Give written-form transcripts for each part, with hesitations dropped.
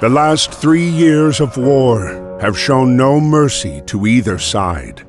The last 3 years of war have shown no mercy to either side.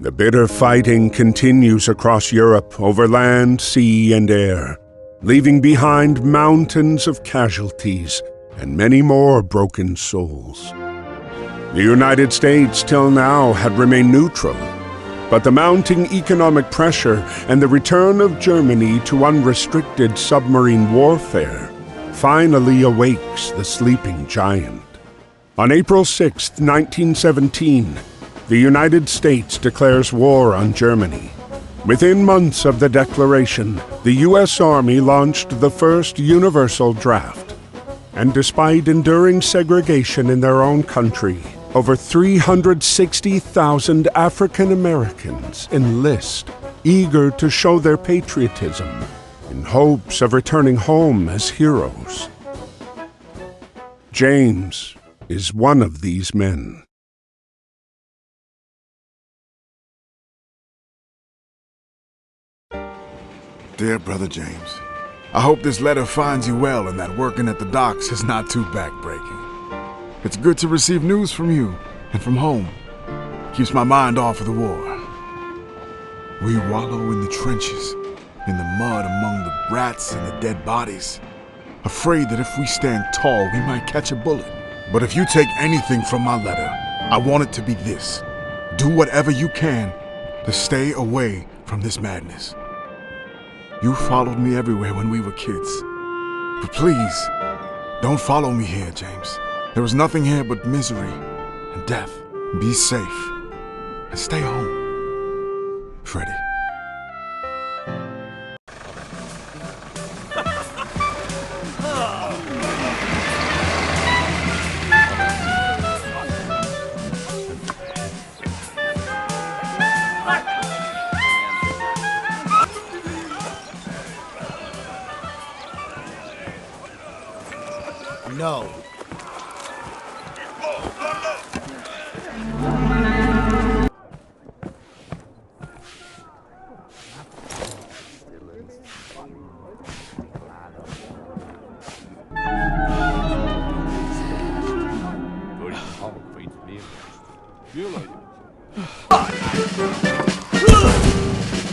The bitter fighting continues across Europe over land, sea, and air, leaving behind mountains of casualties and many more broken souls. The United States till now had remained neutral, but the mounting economic pressure and the return of Germany to unrestricted submarine warfare finally awakes the sleeping giant. On April 6, 1917, the United States declares war on Germany. Within months of the declaration, the U.S. Army launched the first universal draft. And despite enduring segregation in their own country, over 360,000 African Americans enlist, eager to show their patriotism, in hopes of returning home as heroes. James is one of these men. Dear Brother James, I hope this letter finds you well and that working at the docks is not too backbreaking. It's good to receive news from you and from home. Keeps my mind off of the war. We wallow in the trenches, in the mud among the rats and the dead bodies, afraid that if we stand tall, we might catch a bullet. But if you take anything from my letter, I want it to be this. Do whatever you can to stay away from this madness. You followed me everywhere when we were kids. But please, don't follow me here, James. There is nothing here but misery and death. Be safe and stay home. Freddie. No.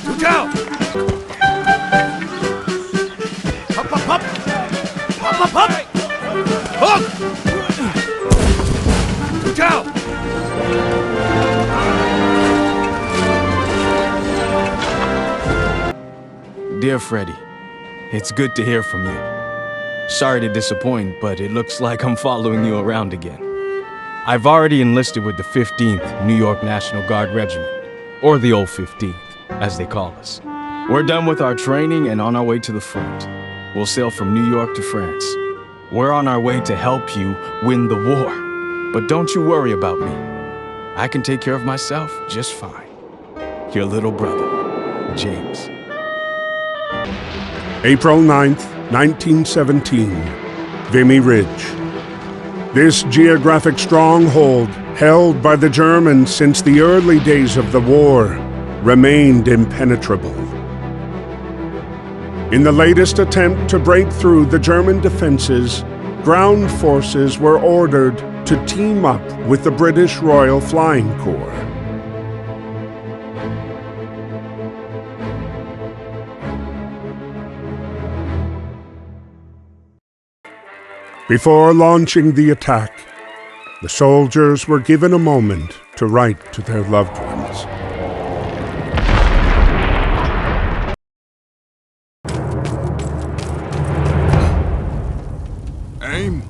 Look out! Hop, hop, hop! Hop, hop, hop! Hook! Look out! Dear Freddie, it's good to hear from you. Sorry to disappoint, but it looks like I'm following you around again. I've already enlisted with the 15th New York National Guard Regiment, or the old 15th, as they call us. We're done with our training and on our way to the front. We'll sail from New York to France. We're on our way to help you win the war. But don't you worry about me. I can take care of myself just fine. Your little brother, James. April 9th, 1917, Vimy Ridge. This geographic stronghold, held by the Germans since the early days of the war, remained impenetrable. In the latest attempt to break through the German defenses, ground forces were ordered to team up with the British Royal Flying Corps. Before launching the attack, the soldiers were given a moment to write to their loved ones. Aim.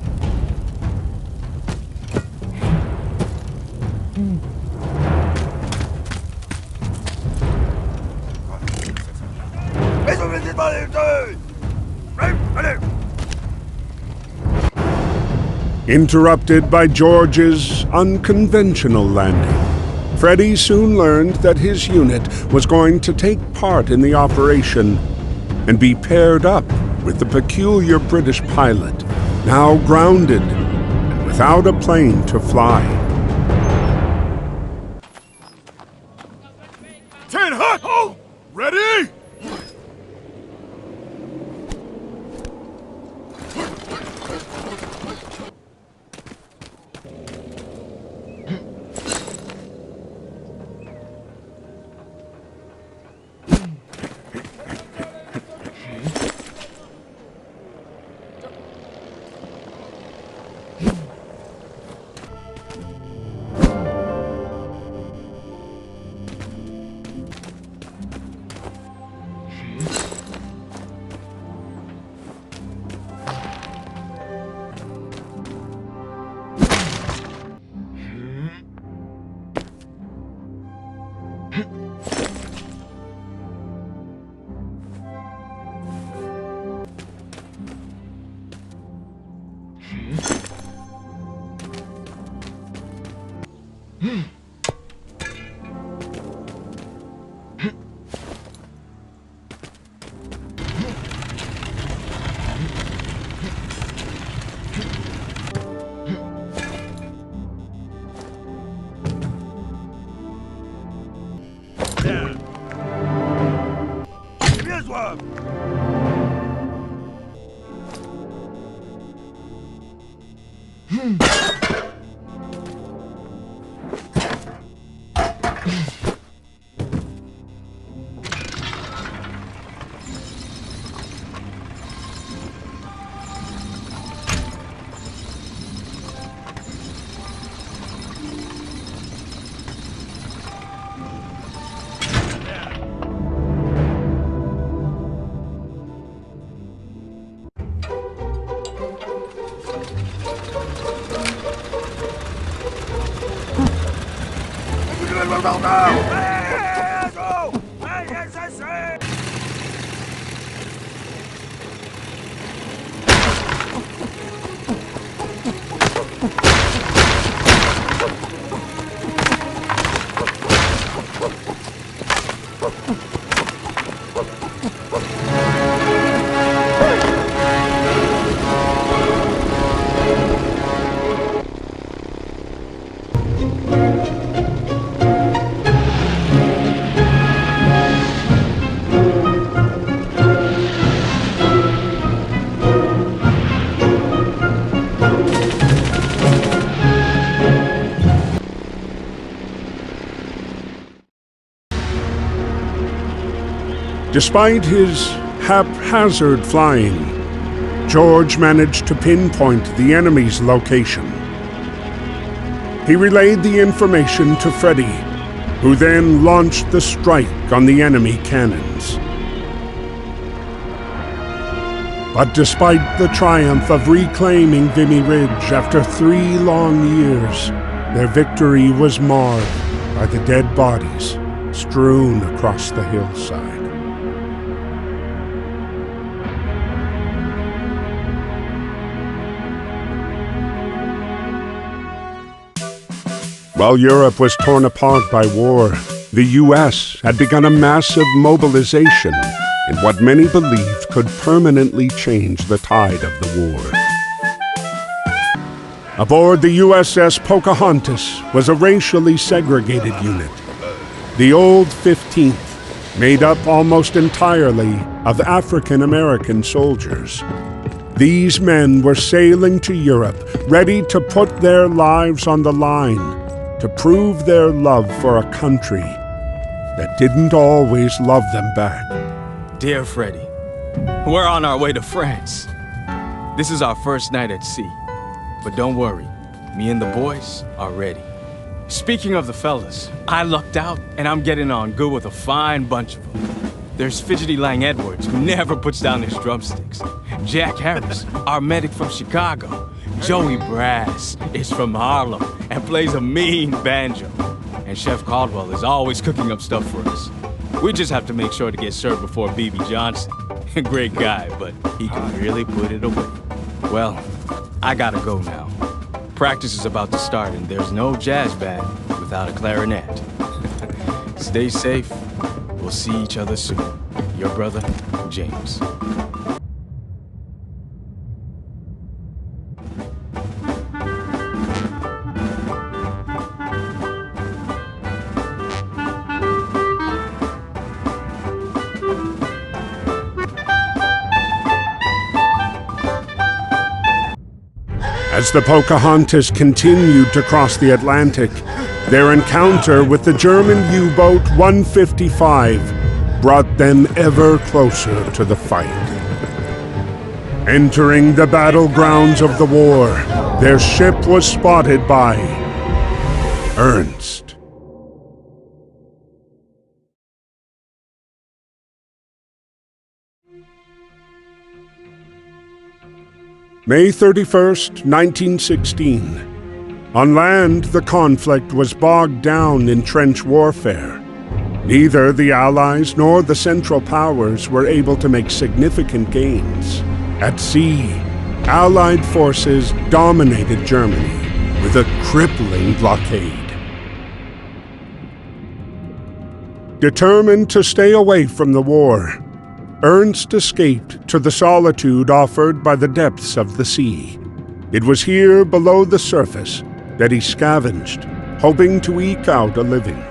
Interrupted by George's unconventional landing, Freddie soon learned that his unit was going to take part in the operation and be paired up with the peculiar British pilot, now grounded and without a plane to fly. 10 hut! Oh! Ready? Despite his haphazard flying, George managed to pinpoint the enemy's location. He relayed the information to Freddy, who then launched the strike on the enemy cannons. But despite the triumph of reclaiming Vimy Ridge after 3 long years, their victory was marred by the dead bodies strewn across the hillside. While Europe was torn apart by war, the U.S. had begun a massive mobilization in what many believed could permanently change the tide of the war. Aboard the USS Pocahontas was a racially segregated unit, the Old 15th, made up almost entirely of African American soldiers. These men were sailing to Europe, ready to put their lives on the line, to prove their love for a country that didn't always love them back. Dear Freddy, we're on our way to France. This is our first night at sea. But don't worry, me and the boys are ready. Speaking of the fellas, I lucked out and I'm getting on good with a fine bunch of them. There's Fidgety Lang Edwards, who never puts down his drumsticks. Jack Harris, our medic from Chicago. Joey Brass is from Harlem and plays a mean banjo. And Chef Caldwell is always cooking up stuff for us. We just have to make sure to get served before B.B. Johnson. Great guy, but he can really put it away. Well, I gotta go now. Practice is about to start and there's no jazz band without a clarinet. Stay safe. We'll see each other soon. Your brother, James. As the Pocahontas continued to cross the Atlantic, their encounter with the German U-boat 155 brought them ever closer to the fight. Entering the battlegrounds of the war, their ship was spotted by Ernst. May 31st, 1916. On land, the conflict was bogged down in trench warfare. Neither the Allies nor the Central Powers were able to make significant gains. At sea, Allied forces dominated Germany with a crippling blockade. Determined to stay away from the war, Ernst escaped to the solitude offered by the depths of the sea. It was here below the surface that he scavenged, hoping to eke out a living.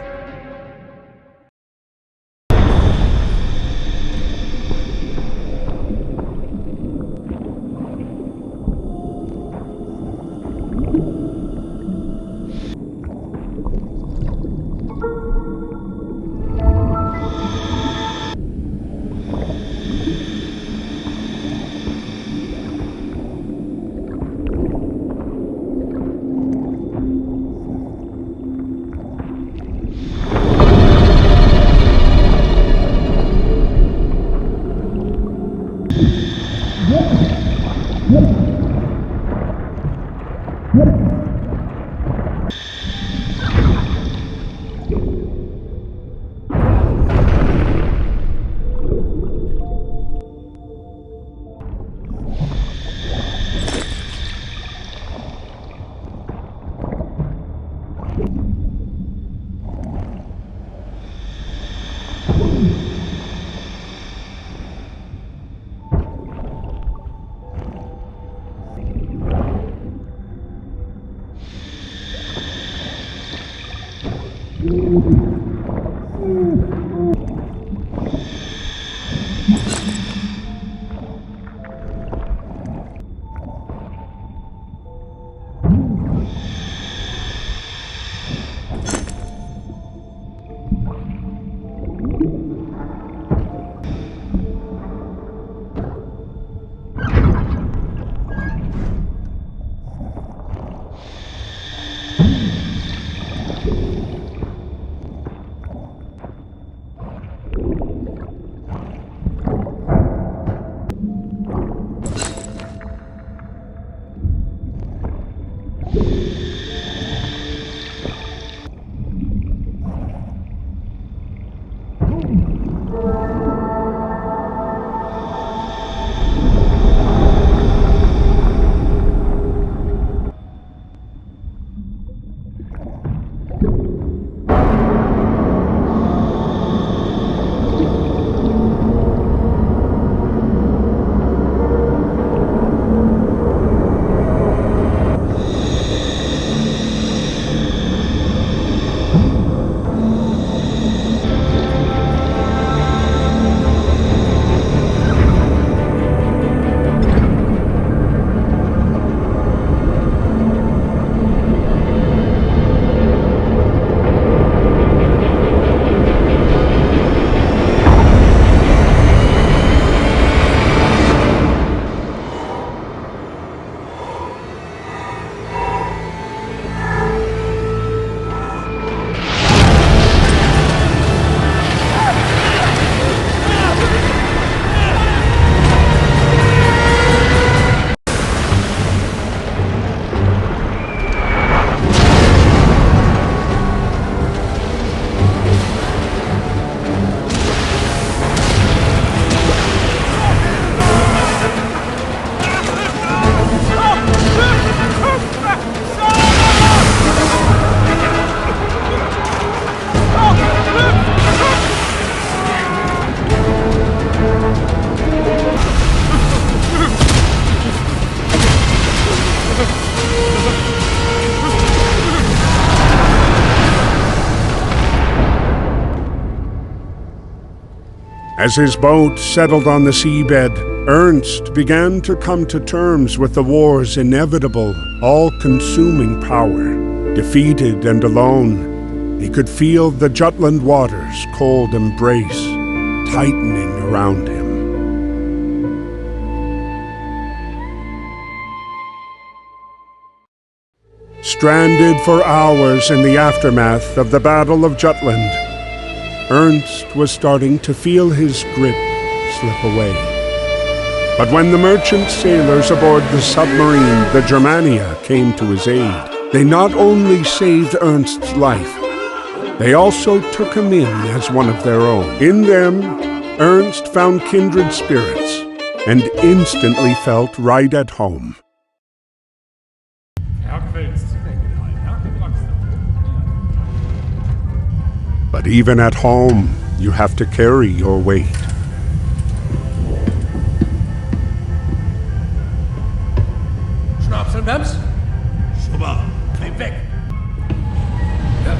As his boat settled on the seabed, Ernst began to come to terms with the war's inevitable, all-consuming power. Defeated and alone, he could feel the Jutland waters' cold embrace tightening around him. Stranded for hours in the aftermath of the Battle of Jutland, Ernst was starting to feel his grip slip away. But when the merchant sailors aboard the submarine, the Germania, came to his aid, they not only saved Ernst's life, They also took him in as one of their own. In them, Ernst found kindred spirits and instantly felt right at home. But even at home, you have to carry your weight. Schnaps und Bams. Schubber, bleib weg. Ja.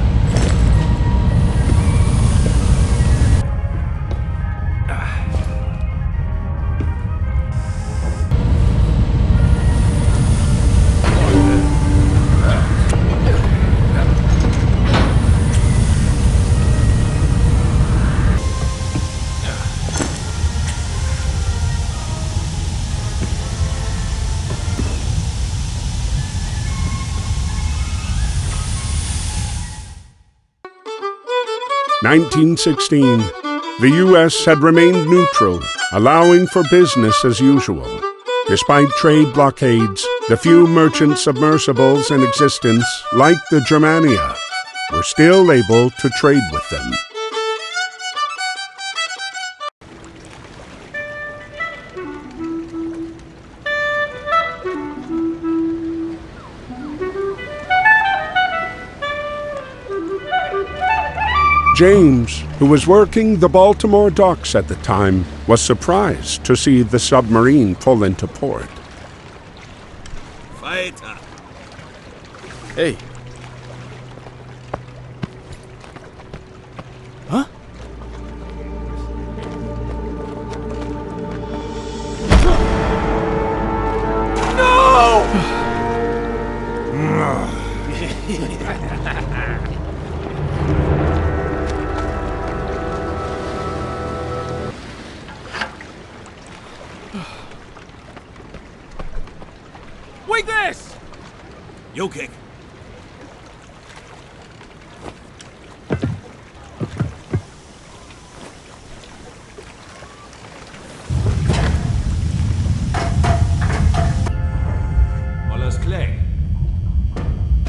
(1916). The U.S. had remained neutral, allowing for business as usual. Despite trade blockades, the few merchant submersibles in existence, like the Germania, were still able to trade with them. James, who was working the Baltimore docks at the time, was surprised to see the submarine pull into port. Weiter. Hey. Huh? Wait this! You kick. Alles klar.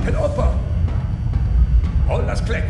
Herr Opa! Alles klar.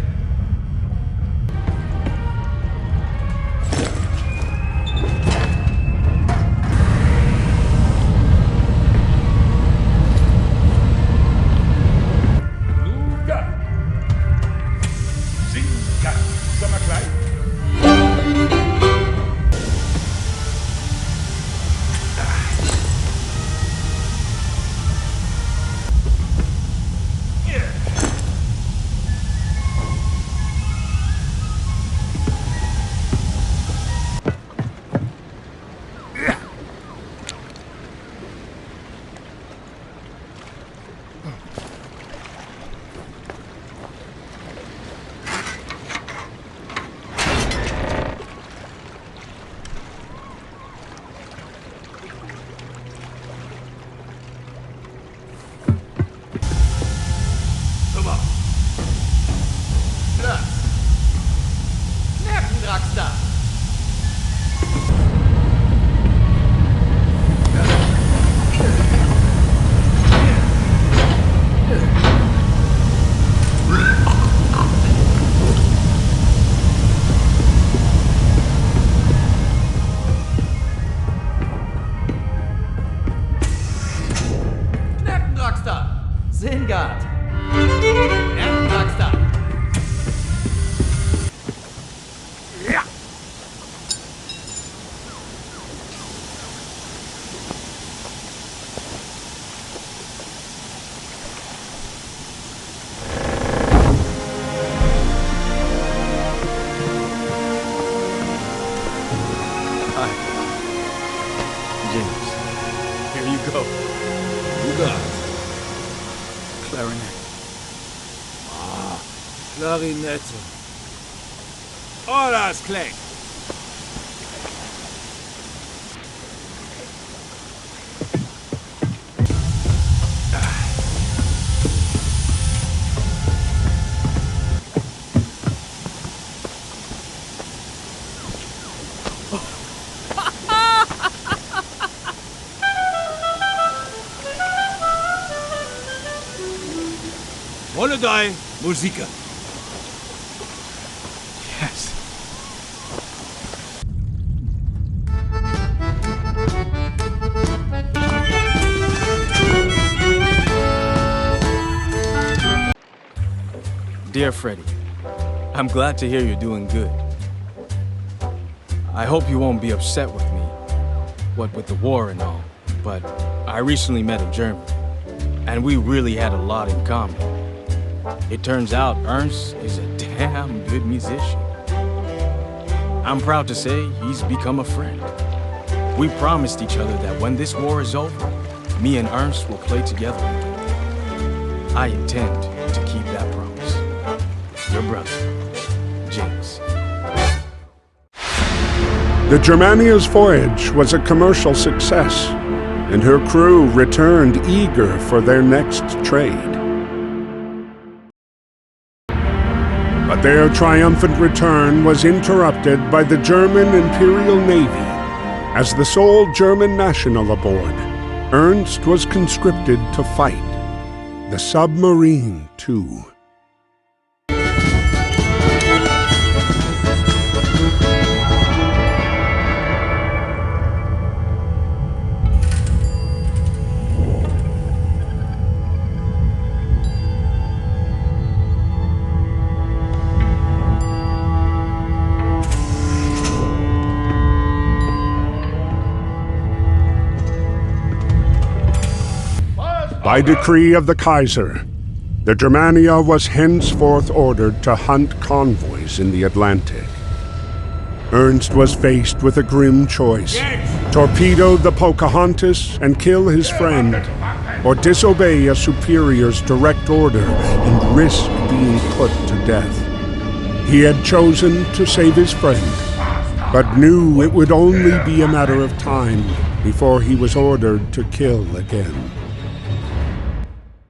Klarinette. Alles klar. Wolle dei Musiker. Yes. Dear Freddy, I'm glad to hear you're doing good. I hope you won't be upset with me, what with the war and all, but I recently met a German, and we really had a lot in common. It turns out Ernst is a damn good musician. I'm proud to say he's become a friend. We promised each other that when this war is over, me and Ernst will play together again. I intend to keep that promise. Your brother, James. The Germania's voyage was a commercial success, and her crew returned eager for their next trade. But their triumphant return was interrupted by the German Imperial Navy. As the sole German national aboard, Ernst was conscripted to fight. The submarine, too. By decree of the Kaiser, the Germania was henceforth ordered to hunt convoys in the Atlantic. Ernst was faced with a grim choice: torpedo the Pocahontas and kill his friend, or disobey a superior's direct order and risk being put to death. He had chosen to save his friend, but knew it would only be a matter of time before he was ordered to kill again.